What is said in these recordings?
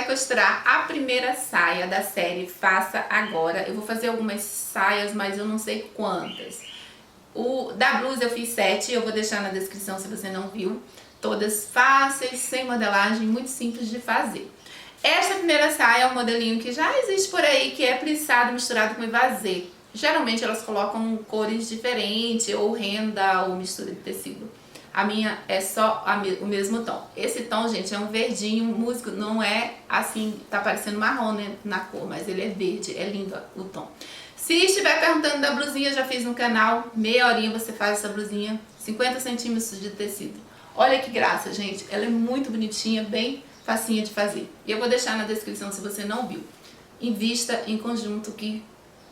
vai costurar a primeira saia da série Faça Agora. Eu vou fazer algumas saias, mas eu não sei quantas. Da blusa eu fiz 7, eu vou deixar na descrição se você não viu. Todas fáceis, sem modelagem, muito simples de fazer. Esta primeira saia é um modelinho que já existe por aí, que é plissado misturado com evasê. Geralmente elas colocam cores diferentes, ou renda, ou mistura de tecido. A minha é só o mesmo tom. Esse tom, gente, é um verdinho músico, não é assim, tá parecendo marrom, né, na cor, mas ele é verde, é lindo o tom. Se estiver perguntando da blusinha, já fiz no canal, meia horinha você faz essa blusinha, 50 centímetros de tecido. Olha que graça, gente, ela é muito bonitinha, bem facinha de fazer. E eu vou deixar na descrição se você não viu. Invista em conjunto que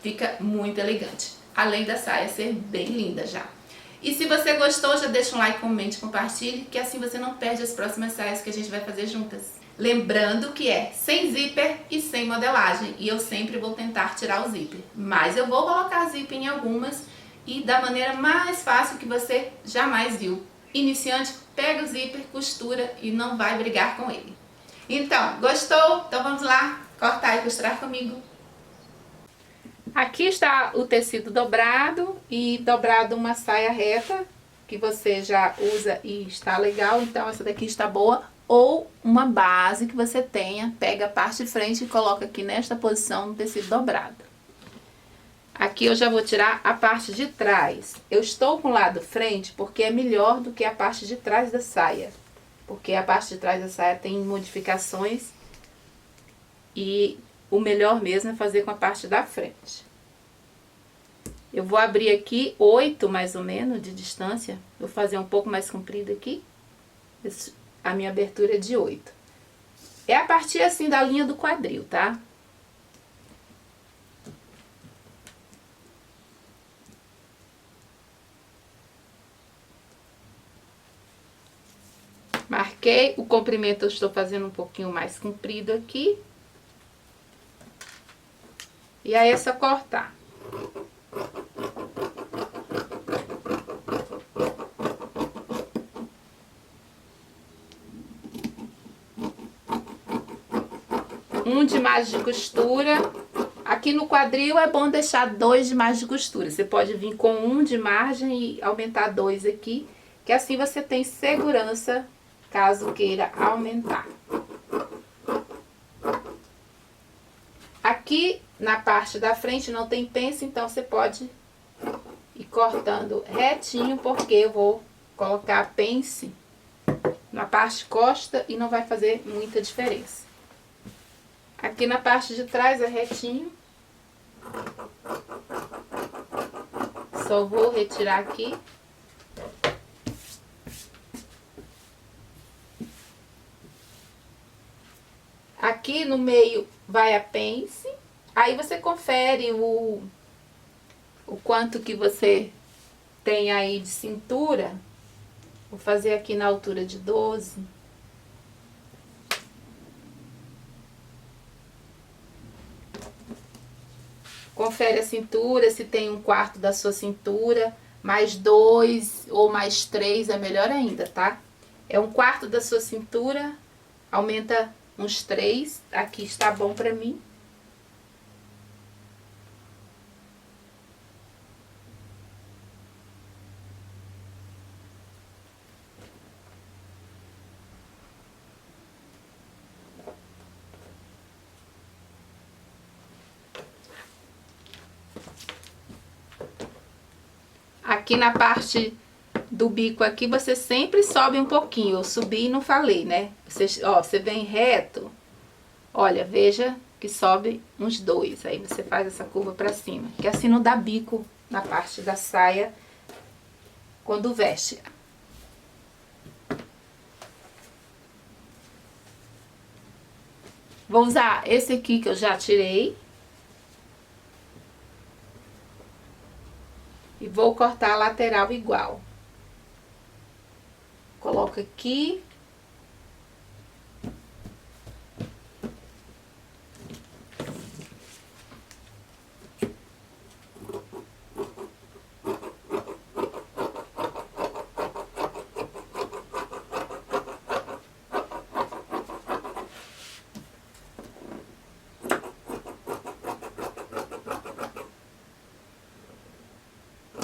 fica muito elegante, além da saia ser bem linda já. E se você gostou, já deixa um like, comente, compartilhe, que assim você não perde as próximas saias que a gente vai fazer juntas. Lembrando que é sem zíper e sem modelagem, e eu sempre vou tentar tirar o zíper. Mas eu vou colocar zíper em algumas e da maneira mais fácil que você jamais viu. Iniciante, pega o zíper, costura e não vai brigar com ele. Então, gostou? Então vamos lá cortar e costurar comigo. Aqui está o tecido dobrado e dobrado uma saia reta, que você já usa e está legal, então essa daqui está boa. Ou uma base que você tenha, pega a parte de frente e coloca aqui nesta posição no tecido dobrado. Aqui eu já vou tirar a parte de trás. Eu estou com o lado frente porque é melhor do que a parte de trás da saia. Porque a parte de trás da saia tem modificações e o melhor mesmo é fazer com a parte da frente. Eu vou abrir aqui 8 mais ou menos de distância. Vou fazer um pouco mais comprido aqui. A minha abertura é de 8. É a partir assim da linha do quadril, tá? Marquei o comprimento, eu estou fazendo um pouquinho mais comprido aqui. E aí é só cortar. Um de margem de costura. Aqui no quadril é bom deixar 2 de margem de costura. Você pode vir com 1 de margem e aumentar 2 aqui, que assim você tem segurança caso queira aumentar. Aqui na parte da frente não tem pence, então você pode ir cortando retinho, porque eu vou colocar a pence na parte costa e não vai fazer muita diferença. Aqui na parte de trás é retinho. Só vou retirar aqui. Aqui no meio vai a pence. Aí você confere o quanto que você tem aí de cintura. Vou fazer aqui na altura de 12. Confere a cintura, se tem 1/4 da sua cintura, mais 2 ou mais 3 é melhor ainda, tá? É 1/4 da sua cintura, aumenta uns 3, aqui está bom pra mim. Aqui na parte do bico aqui, você sempre sobe um pouquinho. Eu subi e não falei, né? Você vem reto, olha, veja que sobe uns 2. Aí você faz essa curva pra cima, que assim não dá bico na parte da saia quando veste. Vou usar esse aqui que eu já tirei. E vou cortar a lateral igual. Coloco aqui.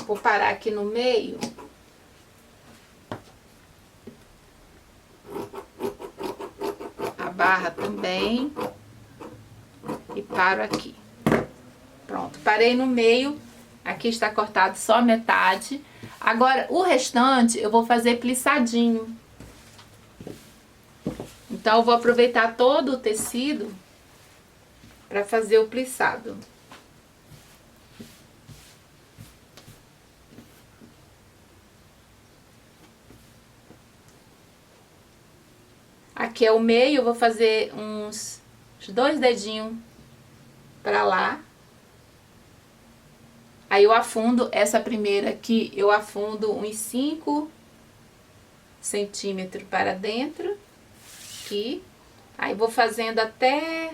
Vou parar aqui no meio. A barra também. E paro aqui. Pronto, parei no meio. Aqui está cortado só metade. Agora, o restante eu vou fazer plissadinho. Então, eu vou aproveitar todo o tecido para fazer o plissado. Aqui é o meio, eu vou fazer uns 2 dedinhos para lá. Aí eu afundo essa primeira aqui, eu afundo uns 5 centímetros para dentro, aqui. Aí vou fazendo até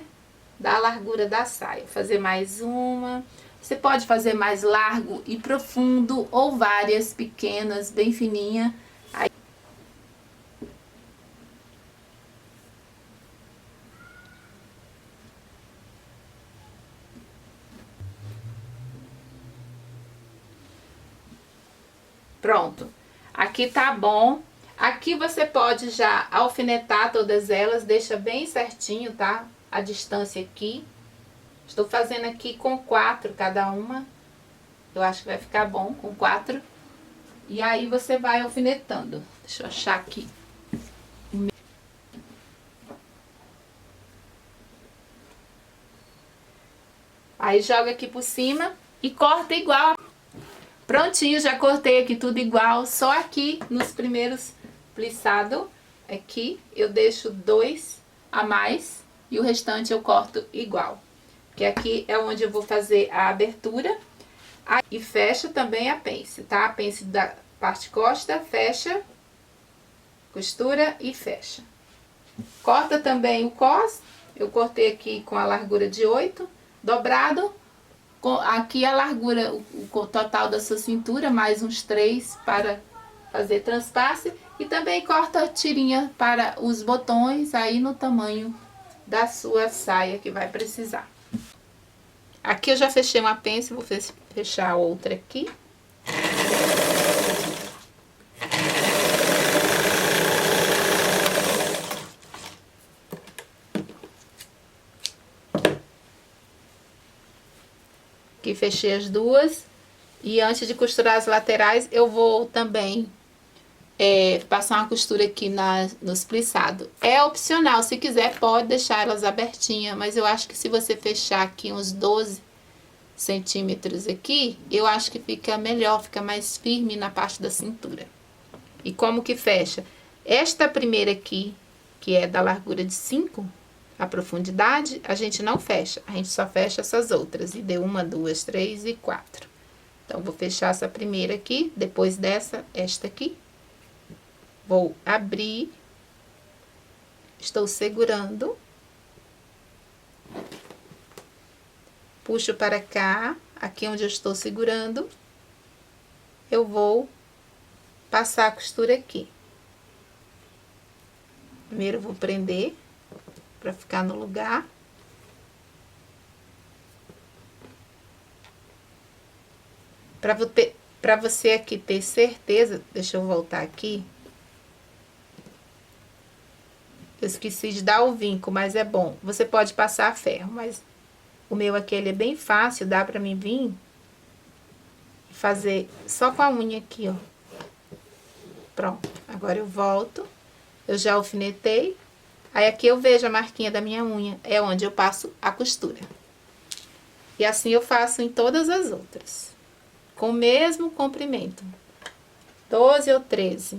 dar a largura da saia. Vou fazer mais uma. Você pode fazer mais largo e profundo, ou várias pequenas, bem fininha. Aí... Pronto. Aqui tá bom. Aqui você pode já alfinetar todas elas, deixa bem certinho, tá? A distância aqui. Estou fazendo aqui com 4 cada uma. Eu acho que vai ficar bom com 4. E aí você vai alfinetando. Deixa eu achar aqui. Aí joga aqui por cima e corta igual. Prontinho, já cortei aqui tudo igual. Só aqui nos primeiros plissados, aqui eu deixo 2 a mais e o restante eu corto igual. Que aqui é onde eu vou fazer a abertura. E fecha também a pence, tá? A pence da parte costa, fecha, costura e fecha. Corta também o cos. Eu cortei aqui com a largura de 8, dobrado. Aqui a largura, o total da sua cintura, mais uns 3 para fazer transpasse. E também corta a tirinha para os botões aí no tamanho da sua saia que vai precisar. Aqui eu já fechei uma pence, vou fechar outra aqui. Aqui fechei as duas. E antes de costurar as laterais, eu vou também passar uma costura aqui nos plissados. É opcional, se quiser pode deixar elas abertinhas, mas eu acho que se você fechar aqui uns 12 centímetros aqui, eu acho que fica melhor, fica mais firme na parte da cintura. E como que fecha? Esta primeira aqui, que é da largura de 5, a profundidade, a gente não fecha, a gente só fecha essas outras. E deu 1, 2, 3 e 4. Então, vou fechar essa primeira aqui, depois dessa, esta aqui. Vou abrir, estou segurando, puxo para cá, aqui onde eu estou segurando, eu vou passar a costura aqui. Primeiro eu vou prender, para ficar no lugar. Para você aqui ter certeza, deixa eu voltar aqui. Eu esqueci de dar o vinco, mas é bom. Você pode passar ferro, mas o meu aqui ele é bem fácil, dá pra mim vir e fazer só com a unha aqui, ó. Pronto, agora eu volto, eu já alfinetei. Aí aqui eu vejo a marquinha da minha unha, é onde eu passo a costura. E assim eu faço em todas as outras, com o mesmo comprimento, 12 ou 13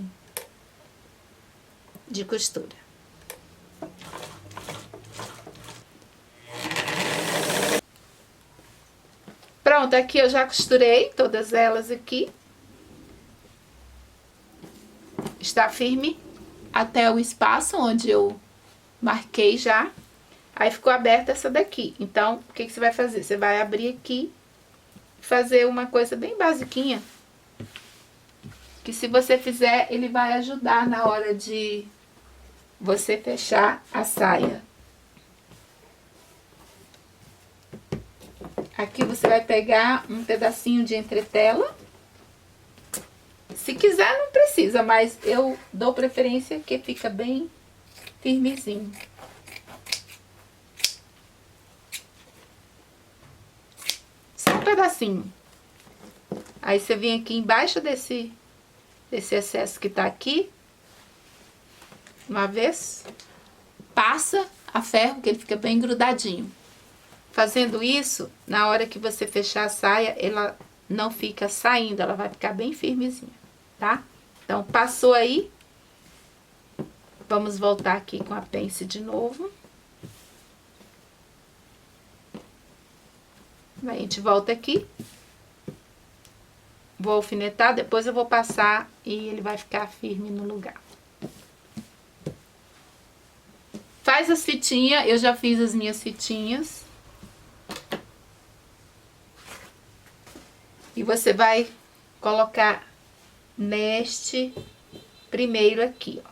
de costura. Pronto, aqui eu já costurei todas elas aqui. Está firme até o espaço onde eu marquei já. Aí ficou aberta essa daqui. Então, o que você vai fazer? Você vai abrir aqui e fazer uma coisa bem basiquinha. Que se você fizer, ele vai ajudar na hora de você fechar a saia. Aqui você vai pegar um pedacinho de entretela Se quiser, não precisa, mas eu dou preferência que fica bem firmezinho. Só um pedacinho. Aí você vem aqui embaixo desse excesso que tá aqui. Uma vez. Passa a ferro, que ele fica bem grudadinho. Fazendo isso, na hora que você fechar a saia, ela não fica saindo, ela vai ficar bem firmezinha, tá? Então, passou aí. Vamos voltar aqui com a pence de novo. A gente volta aqui. Vou alfinetar, depois eu vou passar e ele vai ficar firme no lugar. Faz as fitinhas, eu já fiz as minhas fitinhas. E você vai colocar neste primeiro aqui, ó.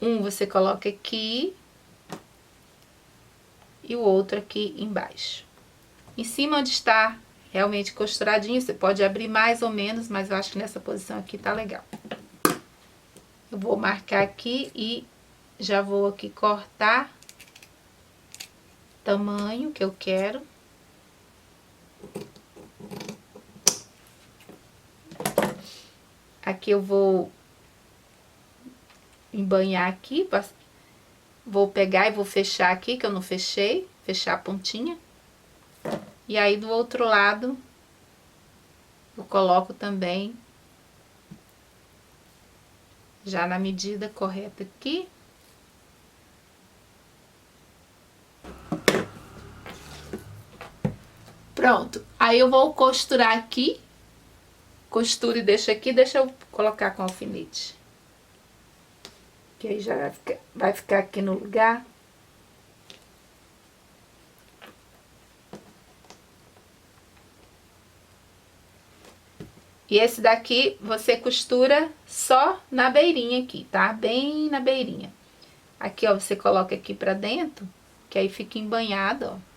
Um você coloca aqui e o outro aqui embaixo. Em cima onde está realmente costuradinho, você pode abrir mais ou menos, mas eu acho que nessa posição aqui tá legal. Eu vou marcar aqui e já vou aqui cortar o tamanho que eu quero. Aqui eu vou embanhar aqui, vou pegar e vou fechar aqui, que eu não fechei, fechar a pontinha. E aí do outro lado, eu coloco também, já na medida correta aqui. Pronto, aí eu vou costurar aqui, costura e deixo aqui, deixa eu colocar com alfinete. Que aí já vai ficar aqui no lugar. E esse daqui você costura só na beirinha aqui, tá? Bem na beirinha. Aqui, ó, você coloca aqui pra dentro, que aí fica embanhado, ó.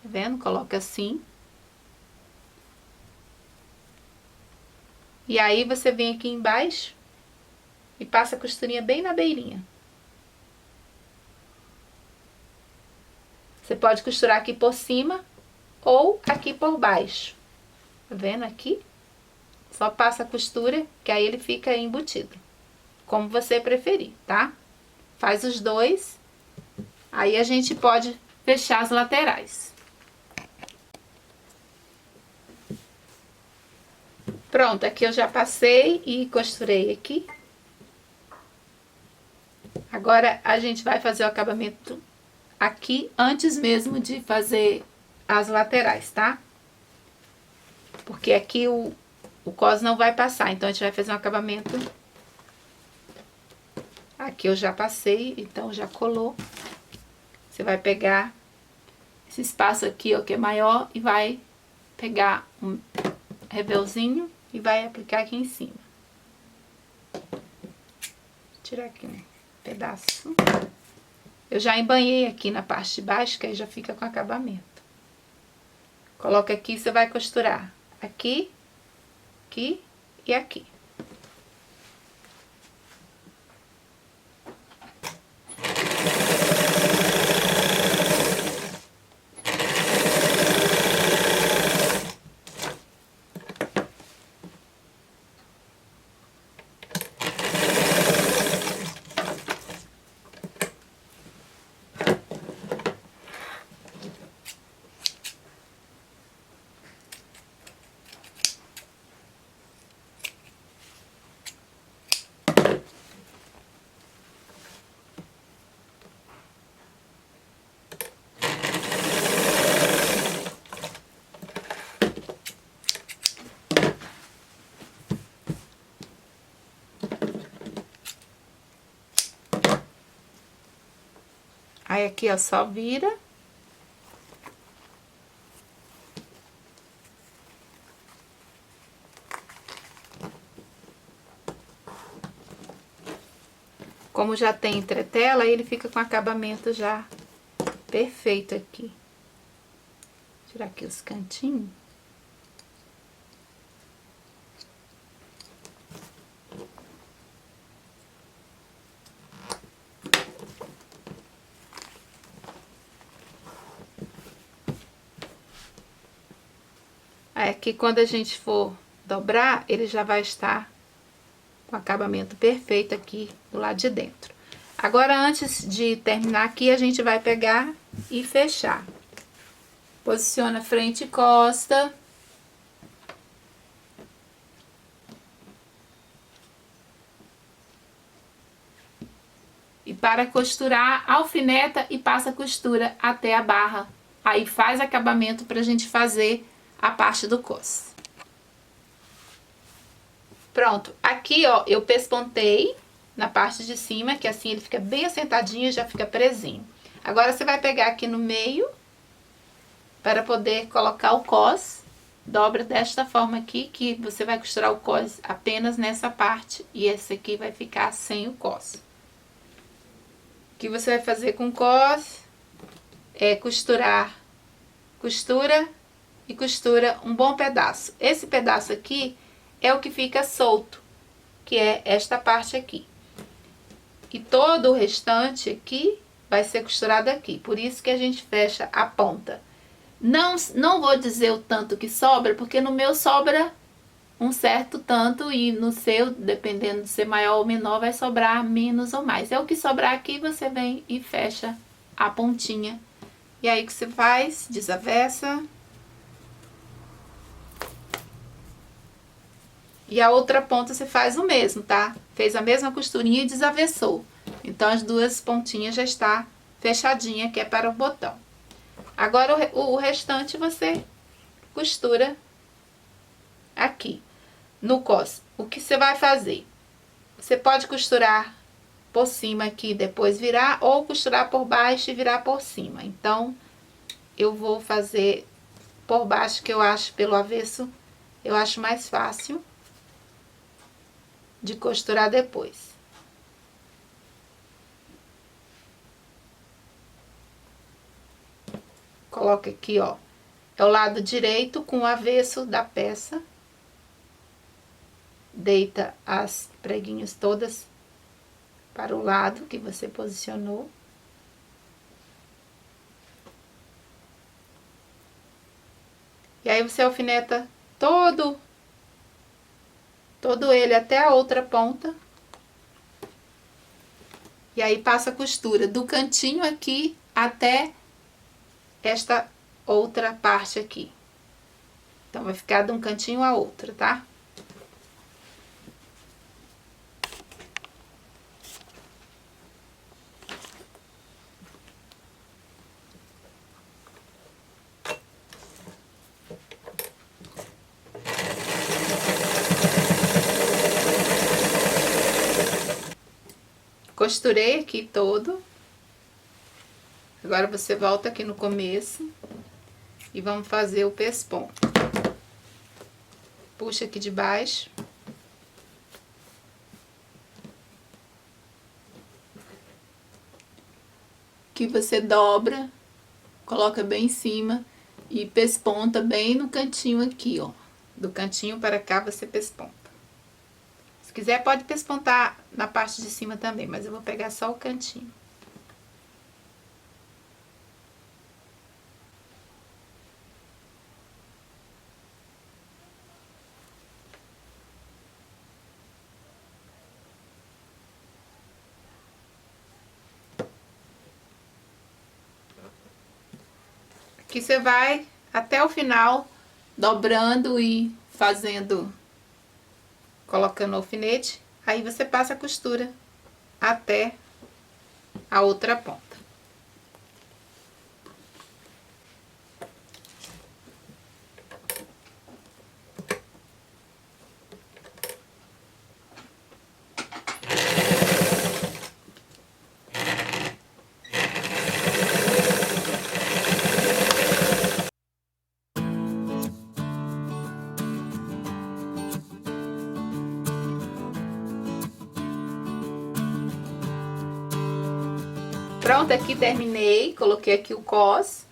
Tá vendo? Coloca assim. E aí você vem aqui embaixo e passa a costurinha bem na beirinha. Você pode costurar aqui por cima ou aqui por baixo. Tá vendo aqui? Só passa a costura, que aí ele fica embutido. Como você preferir, tá? Faz os dois. Aí a gente pode fechar as laterais. Pronto, aqui eu já passei e costurei aqui. Agora a gente vai fazer o acabamento aqui antes mesmo de fazer as laterais, tá? Porque aqui o cos não vai passar, então a gente vai fazer um acabamento. Aqui eu já passei, então já colou. Você vai pegar esse espaço aqui, ó, que é maior, e vai pegar um revelzinho e vai aplicar aqui em cima. Vou tirar aqui um pedaço. Eu já embanhei aqui na parte de baixo, que aí já fica com acabamento. Coloca aqui, você vai costurar aqui, aqui e aqui. Aí aqui, ó, só vira. Como já tem entretela, ele fica com acabamento já perfeito aqui. Vou tirar aqui os cantinhos. Aqui quando a gente for dobrar, ele já vai estar com o acabamento perfeito aqui do lado de dentro. Agora, antes de terminar aqui, a gente vai pegar e fechar. Posiciona frente e costa. E para costurar, alfineta e passa costura até a barra. Aí faz acabamento pra gente fazer a parte do cos. Pronto, aqui ó, eu pespontei na parte de cima, que assim ele fica bem assentadinho e já fica presinho. Agora você vai pegar aqui no meio, para poder colocar o cos. Dobra desta forma aqui, que você vai costurar o cos apenas nessa parte. E esse aqui vai ficar sem o cos. O que você vai fazer com o cos é costurar, costura e costura um bom pedaço. Esse pedaço aqui é o que fica solto, que é esta parte aqui. E todo o restante aqui vai ser costurado aqui. Por isso que a gente fecha a ponta. Não vou dizer o tanto que sobra, porque no meu sobra um certo tanto e no seu, dependendo de ser maior ou menor, vai sobrar menos ou mais. É o que sobrar aqui, você vem e fecha a pontinha. E aí o que você faz? Desavessa. E a outra ponta você faz o mesmo, tá? Fez a mesma costurinha e desavessou. Então as duas pontinhas já está fechadinha, que é para o botão. Agora o restante você costura aqui no cos. O que você vai fazer? Você pode costurar por cima aqui, depois virar, ou costurar por baixo e virar por cima. Então, eu vou fazer por baixo, que eu acho, pelo avesso, eu acho mais fácil de costurar depois. Coloca aqui, ó, é o lado direito com o avesso da peça. Deita as preguinhas todas para o lado que você posicionou. E aí você alfineta todo ele até a outra ponta. E aí passa a costura do cantinho aqui até esta outra parte aqui. Então vai ficar de um cantinho a outro, tá? Costurei aqui todo. Agora você volta aqui no começo e vamos fazer o pesponto. Puxa aqui de baixo. Que você dobra, coloca bem em cima e pesponta bem no cantinho aqui, ó. Do cantinho para cá você pesponta. Se quiser pode pespontar na parte de cima também, mas eu vou pegar só o cantinho. Aqui você vai até o final, dobrando e fazendo, colocando o alfinete. Aí você passa a costura até a outra ponta. Pronto, aqui terminei, coloquei aqui o cos.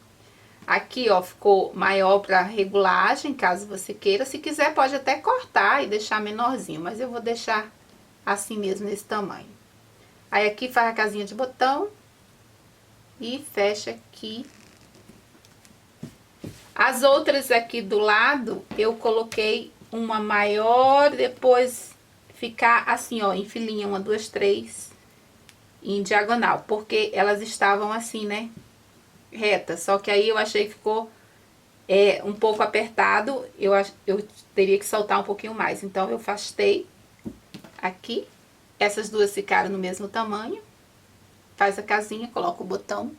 Aqui, ó, ficou maior para regulagem, caso você queira. Se quiser, pode até cortar e deixar menorzinho, mas eu vou deixar assim mesmo, nesse tamanho. Aí aqui faz a casinha de botão e fecha aqui As outras aqui do lado, eu coloquei uma maior, depois ficar assim, ó, em filinha, 1, 2, 3, em diagonal, porque elas estavam assim, né, retas, só que aí eu achei que ficou um pouco apertado, eu teria que soltar um pouquinho mais, então eu afastei aqui, essas duas ficaram no mesmo tamanho, faz a casinha, coloca o botão,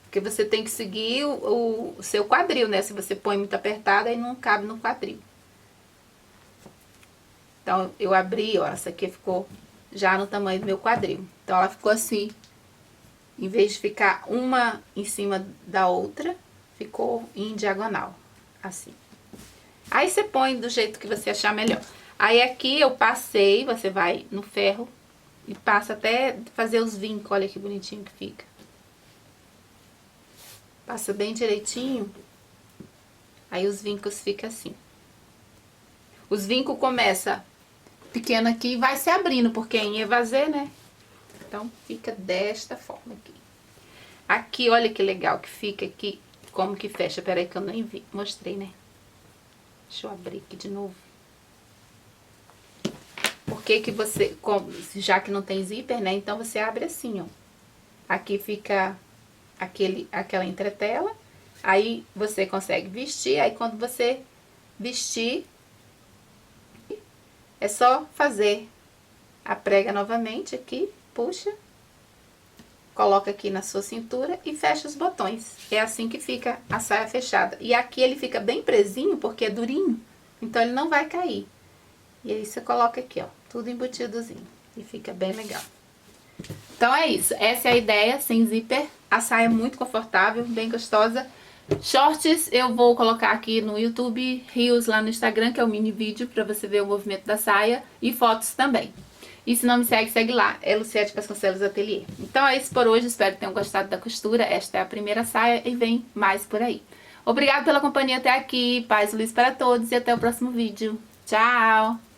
porque você tem que seguir o seu quadril, né, se você põe muito apertado, aí não cabe no quadril. Então, eu abri, ó, essa aqui ficou já no tamanho do meu quadril. Então, ela ficou assim, em vez de ficar uma em cima da outra, ficou em diagonal, assim. Aí, você põe do jeito que você achar melhor. Aí, aqui eu passei, você vai no ferro e passa até fazer os vincos, olha que bonitinho que fica. Passa bem direitinho, aí os vincos ficam assim. Os vincos começam pequeno aqui e vai se abrindo, porque é em evasê, né? Então, fica desta forma aqui. Aqui, olha que legal que fica aqui, como que fecha. Peraí que eu nem vi, mostrei, né? Deixa eu abrir aqui de novo. Porque que você, já que não tem zíper, né? Então, você abre assim, ó. Aqui fica aquela entretela. Aí, você consegue vestir. Aí, quando você vestir, é só fazer a prega novamente aqui, puxa, coloca aqui na sua cintura e fecha os botões. É assim que fica a saia fechada. E aqui ele fica bem presinho, porque é durinho, então ele não vai cair. E aí você coloca aqui, ó, tudo embutidozinho. E fica bem legal. Então é isso, essa é a ideia, sem zíper. A saia é muito confortável, bem gostosa. Shorts eu vou colocar aqui no YouTube, Reels lá no Instagram, que é o mini vídeo pra você ver o movimento da saia, e fotos também. E se não me segue, segue lá, é Luciete Vasconcelos Ateliê. Então é isso por hoje, espero que tenham gostado da costura. Esta é a primeira saia e vem mais por aí. Obrigada pela companhia até aqui, paz e luz para todos e até o próximo vídeo. Tchau!